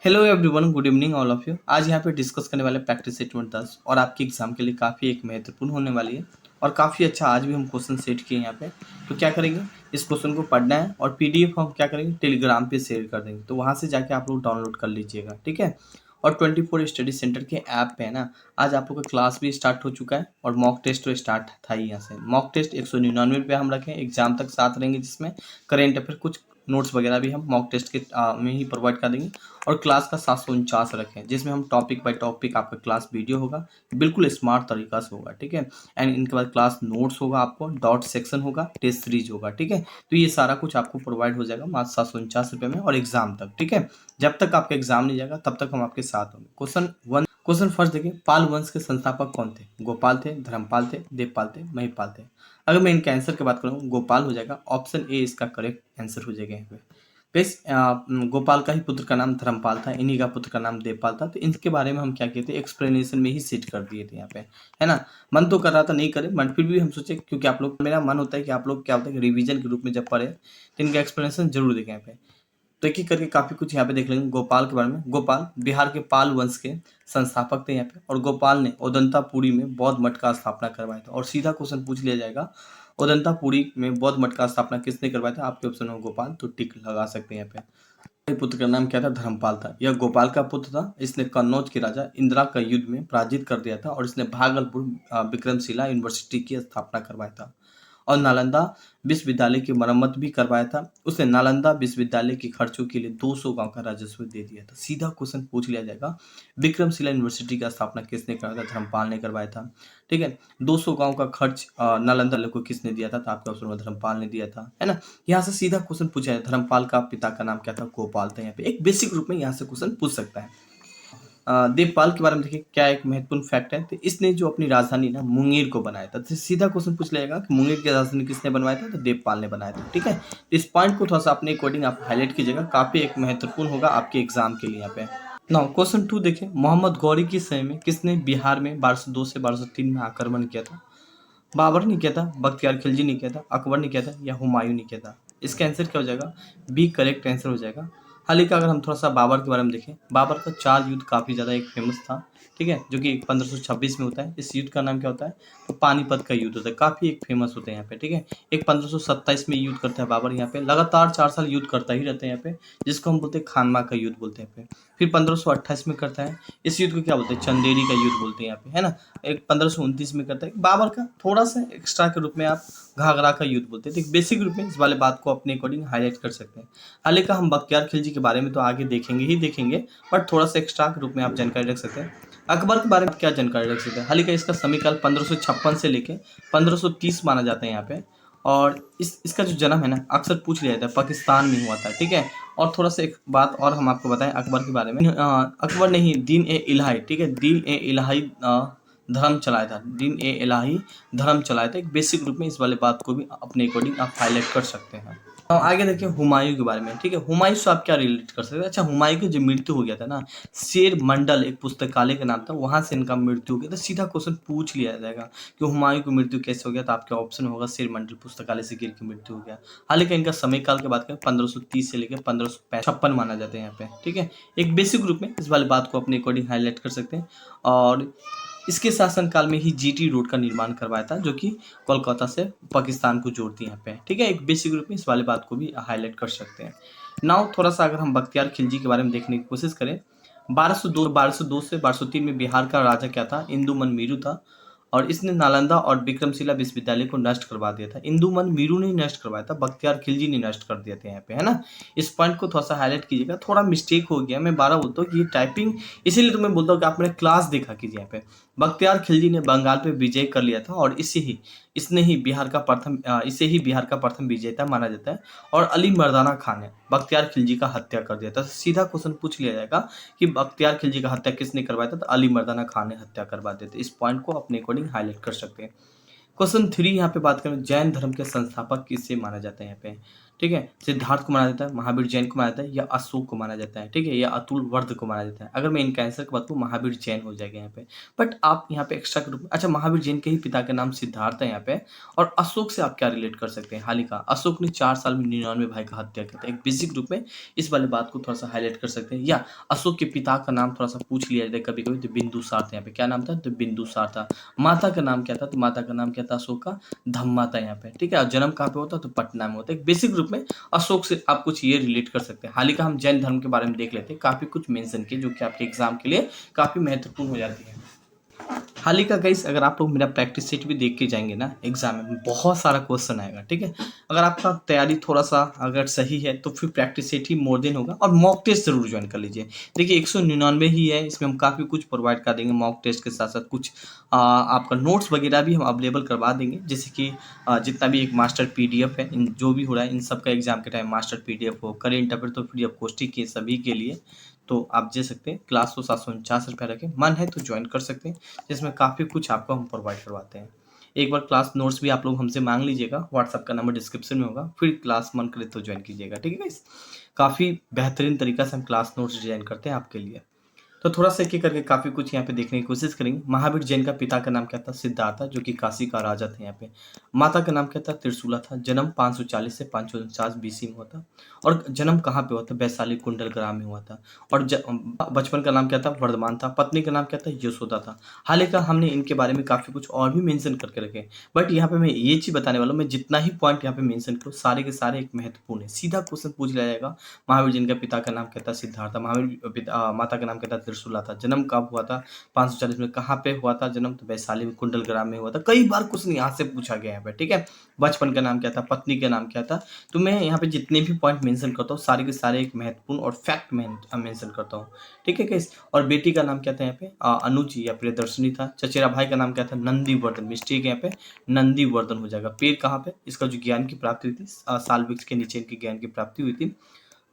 Hello everyone, good evening all of you. आज यहाँ पे डिस्कस करने वाले प्रैक्टिस सेट 10 और आपके एग्जाम के लिए काफ़ी एक महत्वपूर्ण होने वाली है और काफ़ी अच्छा आज भी हम क्वेश्चन सेट किए हैं यहाँ पे। तो क्या करेंगे, इस क्वेश्चन को पढ़ना है और पीडीएफ हम क्या करेंगे टेलीग्राम पे शेयर कर देंगे, तो वहाँ से जाके आप लोग डाउनलोड कर लीजिएगा, ठीक है। और 24 स्टडी सेंटर के ऐप पे है ना, आज आप लोग का क्लास भी स्टार्ट हो चुका है और मॉक टेस्ट तो स्टार्ट था ही। यहाँ से मॉक टेस्ट 199 रुपये हम रखें, एग्जाम तक साथ रहेंगे, जिसमें करेंट अफेयर कुछ नोट्स वगैरह भी हम मॉक टेस्ट के में ही प्रोवाइड कर देंगे। और क्लास का 749 रखें, जिसमें हम टॉपिक बाय टॉपिक आपका क्लास वीडियो होगा, बिल्कुल स्मार्ट तरीका से होगा, ठीक है। एंड इनके बाद क्लास नोट्स होगा, आपको डॉट सेक्शन होगा, टेस्ट सीरीज होगा, ठीक है। तो ये सारा कुछ आपको प्रोवाइड हो जाएगा मात्र 749 रुपये में और एग्जाम तक, ठीक है। जब तक आपका एग्जाम नहीं जाएगा तब तक हम आपके साथ होंगे। क्वेश्चन फर्स्ट देखिए, पाल वंश के संस्थापक कौन थे? गोपाल थे, धर्मपाल थे, देवपाल थे, महिपाल थे। अगर मैं इनके आंसर की बात करूँ, गोपाल हो जाएगा, ऑप्शन ए इसका करेक्ट आंसर हो जाएगा यहाँ पे। गाइस, गोपाल का ही पुत्र का नाम धर्मपाल था, इन्हीं का पुत्र का नाम देवपाल था। तो इनके बारे में हम क्या कहते हैं, एक्सप्लेनेशन में ही सेट कर दिए थे यहाँ पे, है ना। मन तो कर रहा था नहीं करे, बट फिर भी हम सोचे, क्योंकि आप लोग, मेरा मन होता है कि आप लोग क्या होता है रिवीजन के रूप में जब पढ़े तो इनका एक्सप्लेनेशन जरूर देखें यहाँ पे। तो एक एक करके काफी कुछ यहाँ पे देख लेंगे गोपाल के बारे में। गोपाल बिहार के पाल वंश के संस्थापक थे यहाँ पे, और गोपाल ने ओदंतापुरी में बौद्ध मठ का स्थापना करवाया था। और सीधा क्वेश्चन पूछ लिया जाएगा, ओदंतापुरी में बौद्ध मठ का स्थापना किसने करवाया था? आपके ऑप्शन में गोपाल, तो टिक लगा सकते हैं यहाँ पे। पुत्र का नाम क्या था? धर्मपाल था। यह गोपाल का पुत्र था। इसने कन्नौज के राजा इंदिरा का युद्ध में पराजित कर दिया था और इसने भागलपुर विक्रमशिला यूनिवर्सिटी की स्थापना करवाया था और नालंदा विश्वविद्यालय की मरम्मत भी करवाया था। उसने नालंदा विश्वविद्यालय के खर्चों के लिए 200 गांव का राजस्व दे दिया था। सीधा क्वेश्चन पूछ लिया जाएगा, विक्रमशिला यूनिवर्सिटी का स्थापना किसने करवाया था? धर्मपाल ने करवाया था, ठीक है। 200 गांव का खर्च नालंदा को किसने दिया था? तो आपके ऑप्शन में धर्मपाल ने दिया था, है ना। यहाँ से सीधा क्वेश्चन पूछा है, धर्मपाल का पिता का नाम क्या था? गोपाल था। यहाँ पे एक बेसिक रूप में यहाँ से क्वेश्चन पूछ सकता है। देवपाल के बारे में देखिए, क्या एक महत्वपूर्ण फैक्ट है, तो इसने जो अपनी राजधानी ना मुंगेर को बनाया था। तो सीधा क्वेश्चन पूछ लेगा कि मुंगेर की राजधानी किसने बनवाया था? तो देवपाल ने बनाया था, ठीक है। तो इस पॉइंट को थोड़ा सा अपने अकॉर्डिंग आप हाईलाइट कीजिएगा, काफी एक महत्वपूर्ण होगा आपके एग्जाम के लिए यहाँ पे। नाउ क्वेश्चन 2 देखिए, मोहम्मद गौरी की समय में किसने बिहार में 1202 से 1203 में आक्रमण किया था? बाबर ने किया था, बख्तियार खिलजी ने किया था, अकबर ने किया था, या हुमायूं ने किया था? इसका आंसर क्या हो जाएगा? बी करेक्ट आंसर हो जाएगा। हालांकि अगर हम थोड़ा सा बाबर के बारे में देखें, बाबर का 4 युद्ध काफ़ी ज़्यादा एक फेमस था, ठीक है, जो कि 1526 में होता है। इस युद्ध का नाम क्या होता है? तो पानीपत का युद्ध होता है। काफ़ी एक फेमस होते हैं यहाँ पे, ठीक है। एक 1527 में युद्ध करता है बाबर यहाँ पे, लगातार 4 साल युद्ध करता ही रहता है यहाँ पे, जिसको हम बोलते हैं खानमा का युद्ध बोलते हैं यहाँ पे। फिर 1528 में करता है, इस युद्ध को क्या बोलते हैं? चंदेरी का युद्ध बोलते हैं यहाँ पे, है ना। एक 1529 में करता है बाबर का, थोड़ा सा एक्स्ट्रा के रूप में आप घाघरा का युद्ध बोलते हैं। तो बेसिक रूप में इस वाले बात को अपने अकॉर्डिंग हाईलाइट कर सकते हैं। हालांकि हम बख्तियार खिलजी के बारे में तो आगे देखेंगे ही देखेंगे, बट थोड़ा सा एक्स्ट्रा के रूप में आप जानकारी रख सकते हैं। अकबर के बारे में क्या जानकारी रख सकते हैं? हालांकि इसका समयकाल 1556 से लेके 1530 माना जाता है यहाँ पे। और इसका जो जन्म है ना, अक्सर पूछ लिया जाता है, पाकिस्तान में हुआ था, ठीक है। और थोड़ा सा एक बात और हम आपको बताएं अकबर के बारे में। अकबर ने ही दीन ए इलाही, ठीक है, दीन ए इलाही धर्म चलाया था, दीन ए इलाही धर्म चलाया था। एक बेसिक रूप में इस वाले बात को भी अपने अकॉर्डिंग आप हाईलाइट कर सकते हैं। आगे देखिए हुमायूं के बारे में, ठीक है। हुमायूं से आप क्या रिलेट कर सकते हैं? अच्छा, हुमायूं की जो मृत्यु हो गया था ना, शेर मंडल एक पुस्तकालय का नाम था, वहां से इनका मृत्यु हो गया था। सीधा क्वेश्चन पूछ लिया जाएगा कि हुमायूं की मृत्यु कैसे हो गया? तो आपका ऑप्शन होगा शेर मंडल पुस्तकालय से गिर के मृत्यु हो गया। हालांकि इनका समय काल की बात करें 1530 से लेकर 1556 माना जाता है यहाँ पे, ठीक है। एक बेसिक रूप में इस वाली बात को अपने अकॉर्डिंग हाईलाइट कर सकते हैं। और इसके शासनकाल में ही जीटी रोड का निर्माण करवाया था, जो कि कोलकाता से पाकिस्तान को जोड़ती है यहाँ पे, ठीक है। एक बेसिक रूप में इस वाले बात को भी हाईलाइट कर सकते हैं। नाउ थोड़ा सा अगर हम बख्तियार खिलजी के बारे में देखने की कोशिश करें, 1202 से 1203 में बिहार का राजा क्या था? इंदुमन मीरू था। और इसने नालंदा और विक्रमशिला विश्वविद्यालय को नष्ट करवा दिया था। इंदुमन मीरू ने नष्ट करवाया था, बख्तियार खिलजी ने नष्ट कर दिया था यहाँ पे, है ना। इस पॉइंट को थोड़ा सा हाईलाइट कीजिएगा। थोड़ा मिस्टेक हो गया, मैं 12 बोलता हूँ कि ये टाइपिंग, इसीलिए तो मैं बोलता हूँ कि आप मेरे क्लास देखा कीजिए यहाँ पे। बख्तियार खिलजी ने बंगाल पे विजय कर लिया था और इसे ही बिहार का प्रथम विजेता माना जाता है। और अली मर्दाना खान ने बख्तियार खिलजी का हत्या कर दिया था। सीधा क्वेश्चन पूछ लिया जाएगा कि बख्तियार खिलजी का हत्या किसने करवाया था? तो अली मर्दाना खान ने हत्या करवा दिया था। इस पॉइंट को अपने अकॉर्डिंग हाईलाइट कर सकते हैं। क्वेश्चन 3 यहाँ पे बात करें, जैन धर्म के संस्थापक किसे माना जाता है यहाँ पे, ठीक है, सिद्धार्थ को माना जाता है, महावीर जैन को माना जाता है, या अशोक को माना जाता है, ठीक है, या अतुल वर्ध को माना जाता है। अगर मैं इनका आंसर की बात करूँ, महावीर जैन हो जाएगा यहाँ पे। बट आप यहाँ पे एक्स्ट्रा के रूप में, अच्छा, महावीर जैन के ही पिता का नाम सिद्धार्थ है यहाँ पे, और अशोक से आप क्या रिलेट कर सकते हैं? हाल ही का अशोक ने 4 साल में 99 भाई का हत्या किया था। एक बेसिक रूप में इस वाले बात को थोड़ा सा हाईलाइट कर सकते हैं, या अशोक के पिता का नाम थोड़ा सा पूछ लिया जाता है कभी कभी, तो बिंदुसार था यहाँ पे। क्या नाम था? तो बिंदुसार था। माता का नाम क्या था? तो माता का नाम क्या था अशोक का? धम्मा था यहाँ पे, ठीक है। और जन्म कहाँ पे होता? तो पटना में होता है। एक बेसिक रूप में अशोक से आप कुछ ये रिलेट कर सकते हैं। हाल ही का हम जैन धर्म के बारे में देख लेते हैं, काफी कुछ मेंशन किए जो कि आपके एग्जाम के लिए काफी महत्वपूर्ण हो जाती है। हाल ही का गाइस, अगर आप लोग मेरा प्रैक्टिस सेट भी देख के जाएंगे ना, एग्जाम में बहुत सारा क्वेश्चन आएगा, ठीक है। अगर आपका तैयारी थोड़ा सा अगर सही है तो फिर प्रैक्टिस सेट ही मोर देन होगा, और मॉक टेस्ट जरूर ज्वाइन कर लीजिए। देखिए 199 ही है, इसमें हम काफ़ी कुछ प्रोवाइड कर देंगे मॉक टेस्ट के साथ साथ कुछ आपका नोट्स वगैरह भी हम अवेलेबल करवा देंगे, जैसे कि जितना भी एक मास्टर PDF है, इन जो भी हो रहा है इन सब का एग्जाम के टाइम मास्टर PDF हो, करेंट अफेयर तो फ्री ऑफ कॉस्ट ही के सभी के लिए, तो आप दे सकते हैं। क्लास तो 749 रुपये रखें, मन है तो ज्वाइन कर सकते हैं, जिसमें काफ़ी कुछ आपको हम प्रोवाइड करवाते हैं। एक बार क्लास नोट्स भी आप लोग हमसे मांग लीजिएगा, व्हाट्सएप का नंबर डिस्क्रिप्शन में होगा, फिर क्लास मन करे तो ज्वाइन कीजिएगा, ठीक है गाइस। काफ़ी बेहतरीन तरीका से हम क्लास नोट्स डिजाइन करते हैं आपके लिए। तो थोड़ा सा एक एक करके काफ़ी कुछ यहाँ पे देखने की कोशिश करेंगे। महावीर जैन का पिता का नाम क्या था? सिद्धार्थ था, जो कि काशी का राजा थे यहाँ पे। माता का नाम क्या था? त्रिशूला था। जन्म 540 से 549 BC में हुआ था, और जन्म कहाँ पे हुआ था? वैशाली कुंडल ग्राम में हुआ था। और बचपन का नाम क्या था? वर्धमान था। पत्नी का नाम क्या था? यशोदा था। हाल ही का हमने इनके बारे में काफ़ी कुछ और भी मेंशन करके रखे, बट यहाँ पे मैं ये चीज़ बताने वाला हूँ, मैं जितना ही पॉइंट यहाँ पे मेंशन करूँ सारे के सारे एक महत्वपूर्ण है। सीधा क्वेश्चन पूछ लिया जाएगा, महावीर जैन का पिता का नाम क्या था? सिद्धार्थ था। माता का नाम क्या था? त्रिशूला था। जन्म कब हुआ था? 540 में। कहाँ पे हुआ था जन्म? तो वैशाली में कुंडल ग्राम में हुआ था। कई बार क्वेश्चन यहाँ से पूछा गया है, ठीक है। बचपन का नाम क्या था? पत्नी का नाम क्या था? तो मैं यहाँ पे जितने भी पॉइंट मेंशन करता हूँ सारे के सारे एक महत्वपूर्ण और फैक्ट मेंशन करता हूँ, ठीक है गाइस। और बेटी का नाम क्या था यहाँ पे? अनुज या प्रियदर्शनी था। चचेरा भाई का नाम क्या था? नंदीवर्धन। मिस्टेक यहाँ पे नंदीवर्धन हो जाएगा। पेड़ कहाँ पे? इसका जो ज्ञान की प्राप्ति हुई थी, साल वृक्ष के नीचे इनकी ज्ञान की प्राप्ति हुई थी।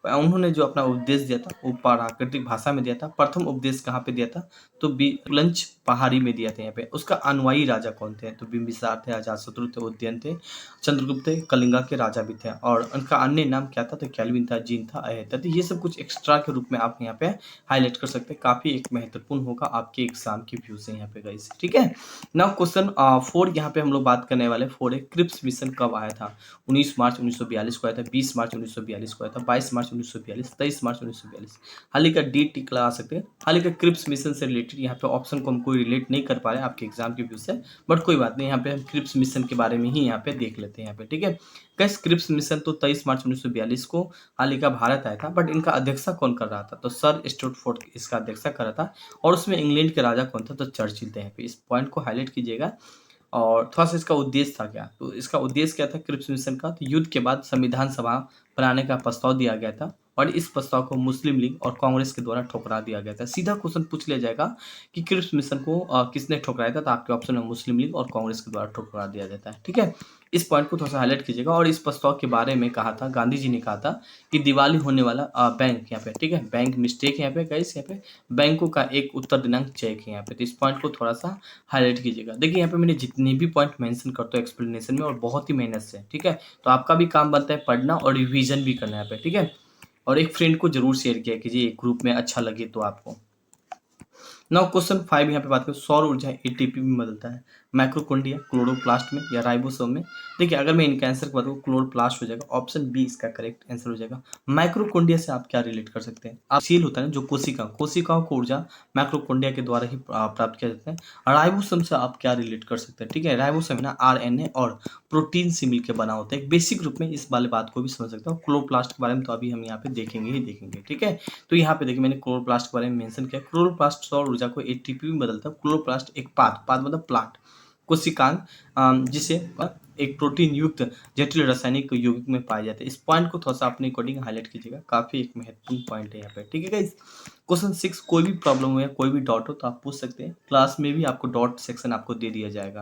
उन्होंने जो अपना उपदेश दिया था वो प्राकृतिक भाषा में दिया था। प्रथम उपदेश कहाँ पे दिया था? तो लंच पहाड़ी में दिया था यहाँ पे। उसका अनुयायी राजा कौन थे? तो बिंबिसार थे, अजातशत्रु थे, उदयन थे, चंद्रगुप्त थे, कलिंगा के राजा भी थे। और उनका अन्य नाम क्या था? तो कैल्विन था, जीन था, अयह था। तो ये सब कुछ एक्स्ट्रा के रूप में आप यहाँ पे हाईलाइट कर सकते हैं। काफी एक महत्वपूर्ण होगा आपके एग्जाम की व्यू से यहाँ पे गाइस, ठीक है। नाउ क्वेश्चन 4 यहाँ पे हम लोग बात करने वाले 4 है, क्रिप्स मिशन कब आया था? 19 मार्च 1942 को आया था, 20 मार्च 1942 को आया था, 22 मार्च 1942, 23 मार्च 1942। हाल ही का डेट टिक लगा सकते हैं। हाल ही का क्रिप्स मिशन से रिलेटेड यहाँ पे ऑप्शन को हम कोई रिलेट नहीं कर पा रहे हैं आपके एग्जाम के व्यू से, बट कोई बात नहीं, यहाँ पे हम क्रिप्स मिशन के बारे में ही यहाँ पे देख लेते हैं यहाँ पे, ठीक है। गाइस क्रिप्स मिशन तो 23 मार्च 1942 को हाल ही का भारत आया था, बट इनका अध्यक्षता कौन कर रहा था? तो सर स्टुअर्ट फोर्ड इसका अध्यक्षता कर रहा था, और उसमें इंग्लैंड के राजा कौन था? तो चर्चिल थे। यहाँ पे इस पॉइंट को हाईलाइट कीजिएगा। और थोड़ा सा इसका उद्देश्य था क्या? तो इसका उद्देश्य क्या था क्रिप्स मिशन का? तो युद्ध के बाद संविधान सभा बनाने का प्रस्ताव दिया गया था, और इस प्रस्ताव को मुस्लिम लीग और कांग्रेस के द्वारा ठुकरा दिया गया था। सीधा क्वेश्चन पूछ लिया जाएगा कि क्रिप्स मिशन को किसने ठुकराया था? तो आपके ऑप्शन में मुस्लिम लीग और कांग्रेस के द्वारा ठुकरा दिया जाता है, ठीक है। इस पॉइंट को थोड़ा सा हाईलाइट कीजिएगा। और इस प्रस्ताव के बारे में कहा था, गांधी जी ने कहा था कि दिवाली होने वाला बैंक यहाँ पे, ठीक है, बैंक मिस्टेक है यहाँ पे गाइस, यहाँ पे बैंकों का एक उत्तर दिनांक चेक है यहाँ पे। तो इस पॉइंट को थोड़ा सा हाईलाइट कीजिएगा। देखिए यहाँ पे मैंने जितने भी पॉइंट मेंशन करता हूँ एक्सप्लेनेशन में, और बहुत ही मेहनत से, ठीक है। तो आपका भी काम बनता है पढ़ना और रिवीजन भी करना है यहाँ पे, ठीक है। और एक फ्रेंड को जरूर शेयर किया कीजिए एक ग्रुप में, अच्छा लगे तो आपको। नाउ क्वेश्चन 5 यहाँ पे बात करें, सौर ऊर्जा एटीपी में बदलता है, माइक्रोकोन्डिया, क्लोरोप्लास्ट में, या राइबोसोम में? देखिए अगर मैं इनका आंसर बताऊँ, क्लोरोप्लास्ट हो जाएगा, ऑप्शन बी इसका करेक्ट आंसर हो जाएगा। माइक्रोकोन्डिया से आप क्या रिलेट कर सकते हैं? आप सील होता है ना जो कोशिकाओं को ऊर्जा माइक्रोकोन्डिया के द्वारा ही प्राप्त किया जाता है। राइबोसोम से आप क्या रिलेट कर सकते हैं? ठीक है, राइबोसोम ना RNA और प्रोटीन से मिलकर बना होता है। एक बेसिक रूप में इस वाले बात को भी समझ सकते हो। क्लोरोप्लास्ट के बारे में तो अभी हम यहाँ पे देखेंगे ही देखेंगे, ठीक है। तो यहाँ पे देखिए मैंने क्लोरोप्लास्ट के बारे में मेंशन किया। क्लोरोप्लास्ट सौर ऊर्जा को एटीपी में बदलता है। क्लोरोप्लास्ट एक पाद मतलब प्लांट कोशिकांग, जिसे एक प्रोटीन युक्त जटिल रासायनिक यौगिक में पाया जाता है। इस पॉइंट को थोड़ा सा अपने अकॉर्डिंग हाईलाइट कीजिएगा, काफी एक महत्वपूर्ण पॉइंट है यहाँ पे, ठीक है गाइस। क्वेश्चन 6, कोई भी प्रॉब्लम हो या कोई भी डाउट हो तो आप पूछ सकते हैं, क्लास में भी आपको डाउट सेक्शन आपको दे दिया जाएगा।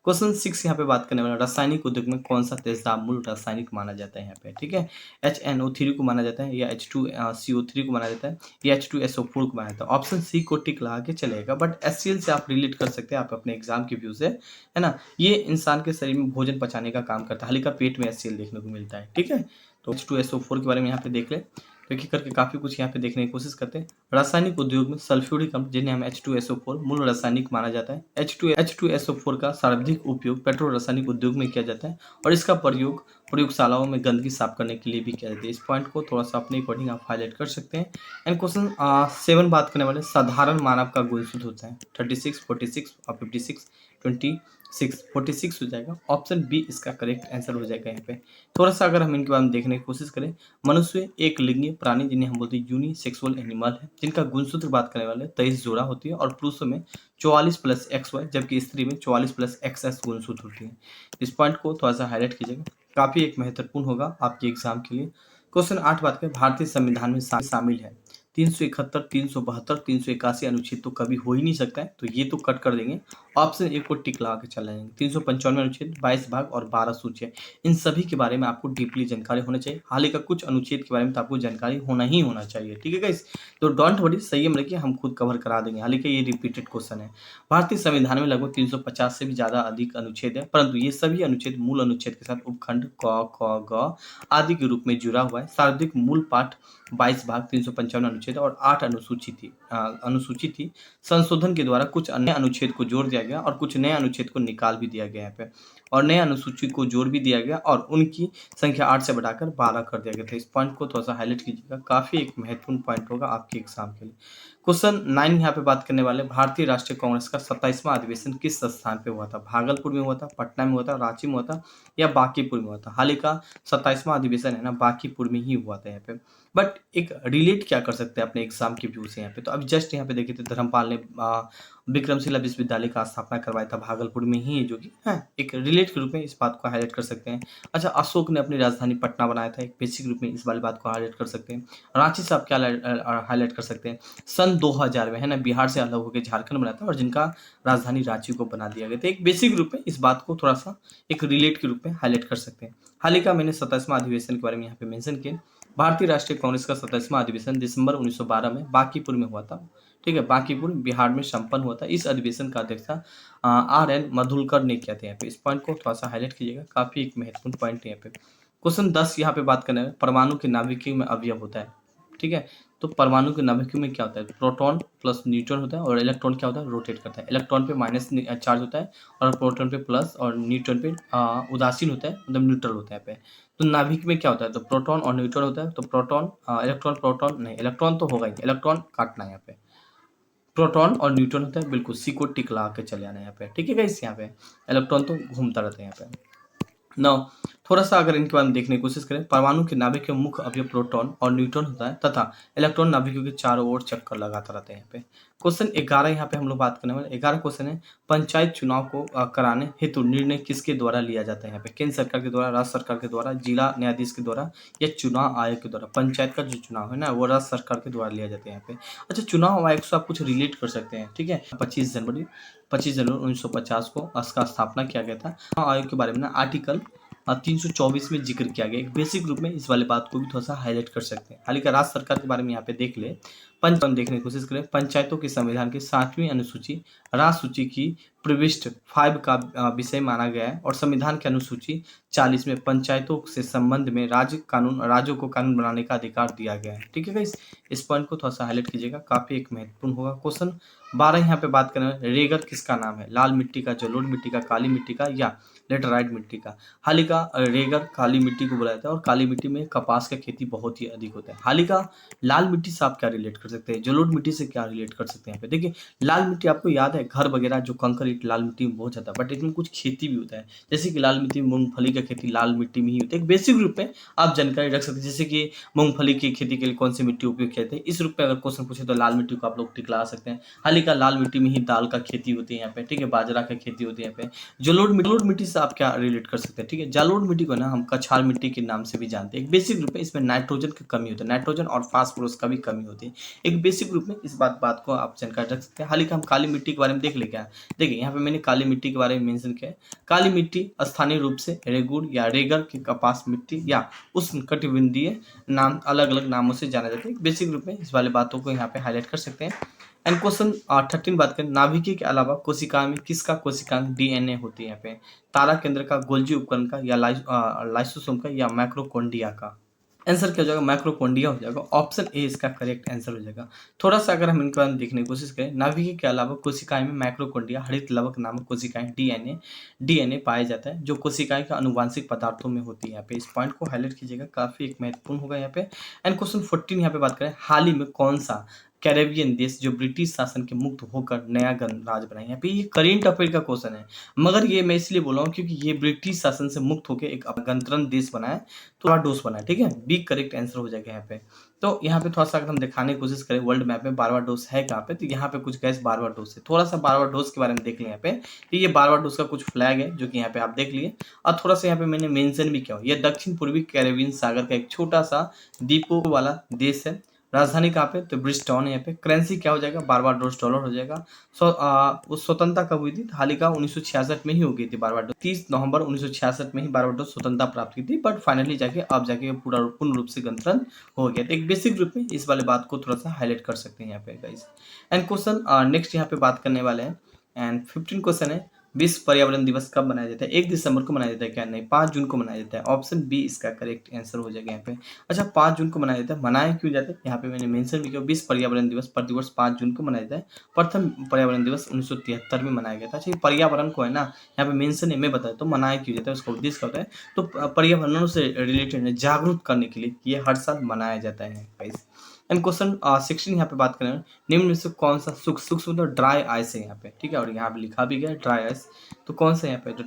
क्वेश्चन 6 यहाँ पे बात करने वाला, रासायनिक उद्योग में कौन सा तेजाब मूल रासायनिक माना जाता है यहाँ पे, ठीक है। HNO3 को माना जाता है, या H2CO3 को माना जाता है, या H2SO4 को माना जाता है। ऑप्शन सी को टिक लगा के चलेगा, बट HCl से आप रिलेट कर सकते हैं आप अपने एग्जाम के व्यू से, है ना। ये इंसान के शरीर में भोजन पचाने का काम करता है, हल्का पेट में HCl देखने को मिलता है, ठीक है। तो H2SO4 के बारे में यहाँ पे देख ले, तो एक एक करके काफ़ी कुछ यहाँ पे देखने की कोशिश करते हैं। रासायनिक उद्योग में सल्फ्यूरिक अम्ल, जिन्हें हम H2SO4 मूल रासायनिक माना जाता है। H2SO4 का सर्वाधिक उपयोग पेट्रो रासायनिक उद्योग में किया जाता है और इसका प्रयोग प्रयोगशालाओं में गंदगी साफ करने के लिए भी किया जाता है। इस पॉइंट को थोड़ा सा अपने अकॉर्डिंग आप हाईलाइट कर सकते हैं। एंड क्वेश्चन 7 बात करने वाले साधारण मानव का गुणसूत्र होता है 36, 46 और 56, 26, 46 हो जाएगा। ऑप्शन बी इसका करेक्ट आंसर हो जाएगा। यहाँ पे थोड़ा सा अगर हम इनके बारे में देखने की कोशिश करें, मनुष्य एक लिंगीय प्राणी जिन्हें हम बोलते हैं यूनिसेक्सुअल एनिमल है, जिनका गुणसूत्र बात करने वाले 23 जोड़ा होती है और पुरुषों में 44 प्लस XY, जबकि स्त्री में 44 प्लस XS गुणसूत्र होती है। इस पॉइंट को थोड़ा सा हाईलाइट कीजिएगा, काफी एक महत्वपूर्ण होगा आपके एग्जाम के लिए। क्वेश्चन 8 बात करें, भारतीय संविधान में शामिल है 371, 372, 381 अनुच्छेद तो कभी हो ही नहीं सकता है, तो ये तो कट कर देंगे। ऑप्शन ए को टिक लगा के चला जाएंगे। 395 अनुच्छेद, 22 भाग और 12 सूचियां, इन सभी के बारे में आपको डीपली जानकारी होना चाहिए। हाल ही का कुछ अनुच्छेद के बारे में तो आपको जानकारी होना ही होना चाहिए, ठीक है गाइस। तो डोंट वरी, संयम रखिए, हम खुद कवर करा देंगे। हाल ही का ये रिपीटेड क्वेश्चन है। भारतीय संविधान में लगभग 350 से भी ज्यादा अधिक अनुच्छेद है, परंतु ये सभी अनुच्छेद मूल अनुच्छेद के साथ उपखंड क, ख, ग आदि के रूप में जुड़ा हुआ है। सर्वाधिक मूल पाठ 22 भाग, 355 अनुच्छेद और 8 अनुसूची थी। संशोधन के द्वारा कुछ अन्य अनुच्छेद को जोड़ दिया गया और कुछ नए अनुच्छेद को निकाल भी दिया गया यहाँ पे, और नए अनुसूची को जोड़ भी दिया गया और उनकी संख्या 8 से बढ़ाकर 12 कर दिया गया था। इस पॉइंट को थोड़ा सा हाईलाइट कीजिएगा, काफी एक महत्वपूर्ण पॉइंट होगा आपके एग्जाम के लिए। क्वेश्चन 9 यहाँ पे बात करने वाले, भारतीय राष्ट्रीय कांग्रेस का 27वां अधिवेशन किस स्थान पे हुआ था? भागलपुर में हुआ था, पटना में हुआ था, रांची में हुआ था या बांकीपुर में हुआ था? हाल ही का 27वां अधिवेशन है ना, बांकीपुर में ही हुआ था यहाँ पे। बट एक रिलेट क्या कर सकते हैं अपने एग्जाम के व्यू से यहाँ पे, तो अब जस्ट यहाँ पे देखे थे धर्मपाल ने विक्रमशिला विश्वविद्यालय का स्थापना करवाया था भागलपुर में ही, जो कि है एक रिलेट के रूप में इस बात को हाईलाइट कर सकते हैं। अच्छा, अशोक ने अपनी राजधानी पटना बनाया था, एक बेसिक रूप में इस वाली बात को हाईलाइट कर सकते हैं। रांची से आप क्या हाईलाइट कर सकते हैं? सन 2000 में है ना, बिहार से अलग होकर झारखंड बना था और जिनका राजधानी रांची को बना दिया गया था। एक बेसिक रूप में इस बात को थोड़ा सा एक रिलेट के रूप में हाईलाइट कर सकते हैं। हाल ही का मैंने 27वां अधिवेशन के बारे में यहाँ पे मेंशन किया। भारतीय राष्ट्रीय कांग्रेस का 27वां अधिवेशन दिसंबर 1912 में बांकीपुर में हुआ था, ठीक है, बांकीपुर बिहार में संपन्न हुआ था। इस अधिवेशन का अध्यक्षता RN मधुलकर ने किया था। यहाँ पे इस पॉइंट को थोड़ा सा हाईलाइट कीजिएगा, काफी एक महत्वपूर्ण पॉइंट है यहाँ पे। क्वेश्चन 10 यहाँ पे बात करना है, परमाणु के नाभिकीय में अवयव होता है, ठीक है। तो परमाणु के नाभिकीय में क्या होता है? प्रोटॉन प्लस न्यूट्रॉन होता है और इलेक्ट्रॉन क्या होता है? रोटेट करता है। इलेक्ट्रॉन पे माइनस चार्ज होता है और प्रोटॉन पे प्लस और न्यूट्रॉन पे उदासीन होता है, मतलब न्यूट्रल होता है पे। तो नाभिक में क्या होता है? तो प्रोटॉन और न्यूट्रॉन होता है। तो प्रोटॉन इलेक्ट्रॉन, प्रोटॉन नहीं, इलेक्ट्रॉन तो होगा ही, इलेक्ट्रॉन काटना है यहाँ पे। प्रोटॉन और न्यूट्रॉन होता है, बिल्कुल सी को टिक लगा के चले आना है यहाँ पे, ठीक है गाइस। यहाँ पे इलेक्ट्रॉन तो घूमता रहता है यहाँ पे। नौ, थोड़ा सा अगर इनके बारे में देखने की कोशिश करें, परमाणु के नाभिक के मुख्य अवयव प्रोटॉन और न्यूट्रॉन होता है तथा इलेक्ट्रॉन नाभिकों के चारों ओर चक्कर लगाता रहता है यहाँ पे। क्वेश्चन 11 यहाँ पे हम लोग बात करने वाले, 11 क्वेश्चन है, पंचायत चुनाव को कराने हेतु निर्णय किसके द्वारा लिया जाता है? यहाँ पे केंद्र सरकार के द्वारा, राज्य सरकार के द्वारा, जिला न्यायाधीश के द्वारा या चुनाव आयोग के द्वारा? पंचायत का जो चुनाव है ना, वो राज्य सरकार के द्वारा लिया जाता है यहाँ पे। अच्छा, चुनाव आयोग से आप कुछ रिलेट कर सकते हैं, ठीक है। 25 जनवरी 1950 को इसका स्थापना किया गया था। चुनाव आयोग के बारे में ना आर्टिकल 324 में जिक्र किया गया। एक बेसिक रूप में इस वाले बात को भी थोड़ा सा हाईलाइट कर सकते हैं। हाल ही का राज्य सरकार के बारे में यहाँ पे देख ले, पंचायत देखने की कोशिश करें। पंचायतों के संविधान की 7वीं अनुसूची राज्य सूची की प्रविष्ट 5 का विषय माना गया है और संविधान की अनुसूची 40 में पंचायतों से संबंध में राज्यों को कानून बनाने का अधिकार दिया गया है, ठीक है गाइस। इस पॉइंट को थोड़ा सा हाईलाइट कीजिएगा, काफी एक महत्वपूर्ण होगा। क्वेश्चन 12 यहाँ पे बात करें, रेगर किसका नाम है? लाल मिट्टी का, जलोढ़ मिट्टी का, काली मिट्टी का या लेटराइट मिट्टी का? हाल ही का रेगर काली मिट्टी को बुलाया जाता है और काली मिट्टी में कपास का खेती बहुत ही अधिक होता है। हाल ही का लाल मिट्टी से आप क्या रिलेट कर सकते हैं? जलोढ़ मिट्टी से क्या रिलेट कर सकते हैं? यहाँ पे देखिए, लाल मिट्टी आपको याद है, घर वगैरह जो कंकर ईंट लाल मिट्टी में बहुत जाता है, बट इसमें कुछ खेती भी होता है, जैसे कि लाल मिट्टी में मूंगफली का खेती लाल मिट्टी में ही होता है। एक बेसिक रूप में आप जानकारी रख सकते हैं, जैसे कि मूंगफली की खेती के लिए कौन सी मिट्टी उपयोग किया जाता है, इस रूप में अगर क्वेश्चन पूछे तो लाल मिट्टी को आप लोग टिक लगा सकते हैं। हाल ही का लाल मिट्टी में ही दाल का खेती होती है यहाँ पे, ठीक है, बाजरा का खेती होती है यहाँ पे। जलोढ़ मिट्टी से आप क्या रिलेट कर सकते हैं? ठीक है, जलोढ़ मिट्टी को ना हम कछार मिट्टी के नाम से भी जानते हैं। एक बेसिक रूप में इसमें नाइट्रोजन की कमी होती है, नाइट्रोजन और फास्फोरस का भी कमी होती है। एक बेसिक रूप में इस बात को आप जानकारी रख सकते हैं। हाल ही का हम काली मिट्टी के बारे में देख ले क्या, देखिए यहाँ पे मैंने काली मिट्टी के बारे में मेंशन किया है। काली मिट्टी स्थानीय रूप से रेगुर या रेगर की कपास मिट्टी या उष्णकटिबंधीय नाम अलग अलग नामों से जाना जाता है। बेसिक रूप में इस वाले बातों को यहाँ पे हाईलाइट कर सकते हैं। एंड क्वेश्चन 13 बात करें, नाभिकीय के अलावा कोशिका में किसका कोशिकांग DNA होती है? यहाँ पे तारा केंद्र का, गोल्जी उपकरण का या लाइसोसोम का या माइक्रोकोन्डिया का? आंसर क्या हो जाएगा, माइक्रोकोन्डिया हो जाएगा। ऑप्शन ए इसका करेक्ट आंसर हो जाएगा। थोड़ा सा अगर हम इनके बारे में देखने की कोशिश करें, नाभिक के अलावा कोशिकाएं में माइक्रोकोन्डिया, हरित लवक नामक कोशिकाएं, डीएनए पाया जाता है जो कोशिकाएं के अनुवांशिक पदार्थों में होती है। यहाँ पे इस पॉइंट को हाईलाइट कीजिएगा, काफी एक महत्वपूर्ण होगा यहाँ पे। एंड क्वेश्चन 14 यहाँ पे बात करें, हाल ही में कौन सा कैरेबियन देश जो ब्रिटिश शासन के मुक्त होकर नया गणराज्य बनाए। यहाँ पे ये करेंट अफेयर का क्वेश्चन है, मगर ये मैं इसलिए बोल रहा हूँ क्योंकि ये ब्रिटिश शासन से मुक्त होकर एक गणतंत्र देश बना है, तो बारबाडोस बना है। ठीक है, बी करेक्ट आंसर हो जाएगा यहाँ पे। तो यहाँ पे थोड़ा सा अगर हम दिखाने की कोशिश करें वर्ल्ड मैप में बारबाडोस है कहाँ पे, तो यहाँ पे कुछ गैस बारबाडोस है। थोड़ा सा बारबाडोस के बारे में देख लें यहाँ पे, तो ये बारबाडोस का कुछ फ्लैग है जो कि यहाँ पे आप देख लिए। और थोड़ा सा यहाँ पे मैंने मेंशन भी किया, ये दक्षिण पूर्वी कैरेबियन सागर का एक छोटा सा द्वीपों वाला देश है। राजधानी कहाँ पे, तो ब्रिस्टॉन है। यहाँ पे करेंसी क्या हो जाएगा, बारबाडोस डॉलर हो जाएगा। वो स्वतंत्रता कब हुई थी, हाल ही का 1966 में ही हो गई थी बारबाडोस। 30 नवंबर 1966 में ही बारबाडोस स्वतंत्रता प्राप्त की थी, बट फाइनली जाके अब जाके पूर्ण रूप से गणतंत्र हो गया। तो एक बेसिक रूप में इस वाले बात को थोड़ा सा हाईलाइट कर सकते हैं यहाँ पे गाइस। एंड क्वेश्चन नेक्स्ट यहाँ पे बात करने वाले हैं। एंड 15 क्वेश्चन है, विश्व पर्यावरण दिवस कब मनाया जाता है, 1 दिसंबर को मनाया जाता है क्या, नहीं 5 जून को मनाया जाता है। ऑप्शन बी इसका करेक्ट आंसर हो जाएगा यहाँ पे। अच्छा 5 जून को मनाया जाता है, मनाया क्यों जाता है, यहाँ पे मैंने मेंशन भी किया, विश्व पर्यावरण दिवस प्रतिवर्ष 5 जून को मनाया जाता है। प्रथम पर्यावरण दिवस 1973 में मनाया गया था। अच्छा ये पर्यावरण को है ना, यहाँ पे मेंशन है, मैं बताया तो मनाया क्यों जाता है, उसका उद्देश्य क्या होता है, तो पर्यावरण से रिलेटेड जागरूक करने के लिए ये हर साल मनाया जाता है गाइस। एंड क्वेश्चन 16 यहाँ पे बात करें, निम्न में से कौन सा सूक्ष्म मतलब ड्राई आइस है यहाँ पे। ठीक है, और यहाँ पे लिखा भी गया ड्राई आइस, तो कौन सा यहाँ पे, तो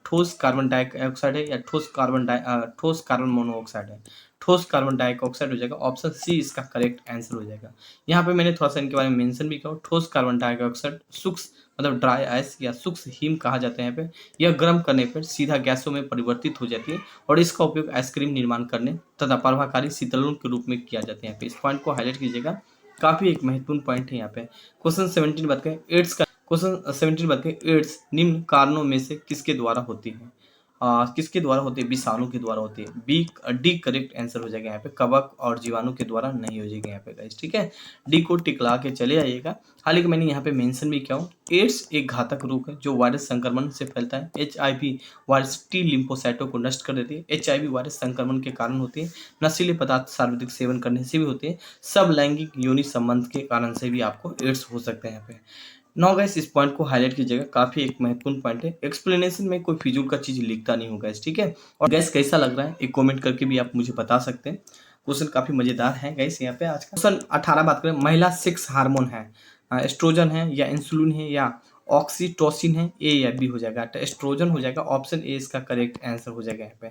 ठोस कार्बन डाइऑक्साइड है या ठोस कार्बन मोनोऑक्साइड है। ठोस कार्बन डाइऑक्साइड हो जाएगा। ऑप्शन सी इसका करेक्ट आंसर हो जाएगा। यहाँ पे मैंने थोड़ा सा इनके बारे में मेंशन भी किया, ठोस कार्बन डाइऑक्साइड सूक्ष्म मतलब ड्राई आइस या सूक्ष्म हिम कहा जाता है यहाँ पे। यह गर्म करने पर सीधा गैसों में परिवर्तित हो जाती है और इसका उपयोग आइसक्रीम निर्माण करने तथा प्रभावकारी शीतलन के रूप में किया जाता है। यहाँ पे इस पॉइंट को हाईलाइट कीजिएगा, काफी एक महत्वपूर्ण पॉइंट है यहाँ पे। क्वेश्चन 17 बात करें एड्स का, क्वेश्चन 17 बात करें, एड्स निम्न कारणों में से किसके द्वारा होती है, किसके द्वारा होती है, विषाणु के द्वारा होती है। बी डी करेक्ट आंसर हो जाएगा यहाँ पे, कवक और जीवाणु के द्वारा नहीं हो जाएगा यहाँ पे गाइस। ठीक है, डी को टिकला के चले आइएगा। हालांकि मैंने यहाँ पे मेंशन भी किया हूँ, एड्स एक घातक रोग है जो वायरस संक्रमण से फैलता है। HIV वायरस टी लिम्फोसाइटों को नष्ट कर देती है। HIV वायरस संक्रमण के कारण होती है, नशीले पदार्थ सर्वाधिक सेवन करने से भी होती है, सब लैंगिक योनि संबंध के कारण से भी आपको एड्स हो सकते हैं यहाँ पे। नौ गैस इस पॉइंट को हाईलाइट कीजिएगा, काफी एक महत्वपूर्ण पॉइंट है। एक्सप्लेनेशन में कोई फिजूल का चीज लिखता नहीं होगा गैस। ठीक है, और गैस कैसा लग रहा है एक कमेंट करके भी आप मुझे बता सकते हैं। क्वेश्चन काफी मजेदार है गैस। यहाँ पे आज का क्वेश्चन 18 बात करें, महिला सेक्स हार्मोन है, एस्ट्रोजन है या इंसुलिन है या ऑक्सीटोसिन है, ए या बी हो जाएगा, तो एस्ट्रोजन हो जाएगा। ऑप्शन ए इसका करेक्ट आंसर हो जाएगा यहाँ पे।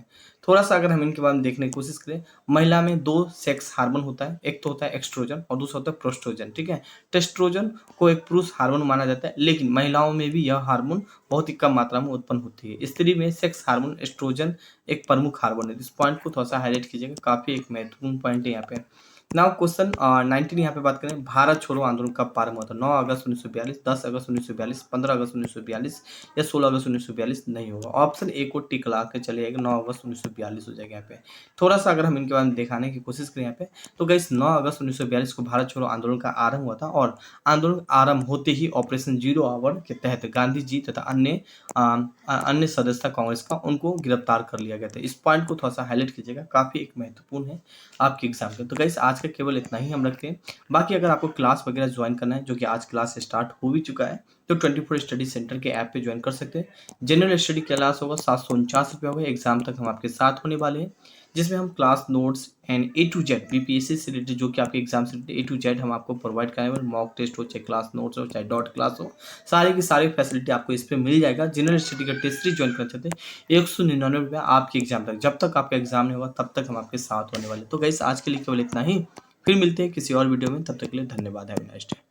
थोड़ा सा अगर हम इनके बारे में देखने की कोशिश करें, महिला में 2 सेक्स हार्मोन होता है, एक तो होता है एक्सट्रोजन और दूसरा होता है प्रोस्ट्रोजन। ठीक है, टेस्ट्रोजन को एक पुरुष हार्मोन माना जाता है, लेकिन महिलाओं में भी यह हार्मोन बहुत ही कम मात्रा में उत्पन्न होती है। स्त्री में सेक्स हार्मोन एस्ट्रोजन एक प्रमुख हार्मोन है। इस पॉइंट को थोड़ा सा हाईलाइट कीजिएगा, काफी एक महत्वपूर्ण पॉइंट है यहाँ पे। नाउ क्वेश्चन 19 यहाँ पे बात करें, भारत छोड़ो आंदोलन कब प्रारंभ हुआ था, 9 अगस्त 1942, 10 अगस्त 1942, 15 अगस्त 1942 या 16 अगस्त 1942 नहीं होगा। ऑप्शन ए को टिक ला के चले जाएगा, 9 अगस्त 1942 हो जाएगा यहाँ पे। थोड़ा सा अगर हम इनके बारे में दिखाने की कोशिश करें यहाँ पे, तो गाइस 9 अगस्त 1942 को भारत छोड़ो आंदोलन का आरंभ हुआ था और आंदोलन आरंभ होते ही ऑपरेशन जीरो आवर के तहत गांधी जी तथा अन्य सदस्यता कांग्रेस का उनको गिरफ्तार कर लिया गया था। इस पॉइंट को थोड़ा सा हाईलाइट कीजिएगा, काफी एक महत्वपूर्ण है आपके एग्जाम के। तो गाइस आज का केवल इतना ही हम रखते हैं। बाकी अगर आपको क्लास वगैरह ज्वाइन करना है, जो कि आज क्लास स्टार्ट हो भी चुका है, तो 24 स्टडी सेंटर के ऐप पे ज्वाइन कर सकते हैं। जनरल स्टडी क्लास होगा, 749 रुपये होगा। एग्जाम तक हम आपके साथ होने वाले हैं, जिसमें हम class notes and A to Z BPSC से रिलेटेड जो कि आपके एग्जाम से A to Z हम आपको प्रोवाइड कराएंगे। मॉक टेस्ट हो, चाहे क्लास नोट्स हो, चाहे डॉट क्लास हो, सारी की सारी फैसिलिटी आपको इस पे मिल जाएगा। जनरल स्टडी का टेस्ट सीरीज ज्वाइन करना चाहते हैं, 199 रुपये आपके एग्जाम तक, जब तक आपका एग्जाम नहीं होगा तब तक हम आपके साथ होने वाले। तो गाइस आज के लिए केवल इतना ही, फिर मिलते हैं किसी और वीडियो में, तब तक के लिए धन्यवाद। Have a nice day.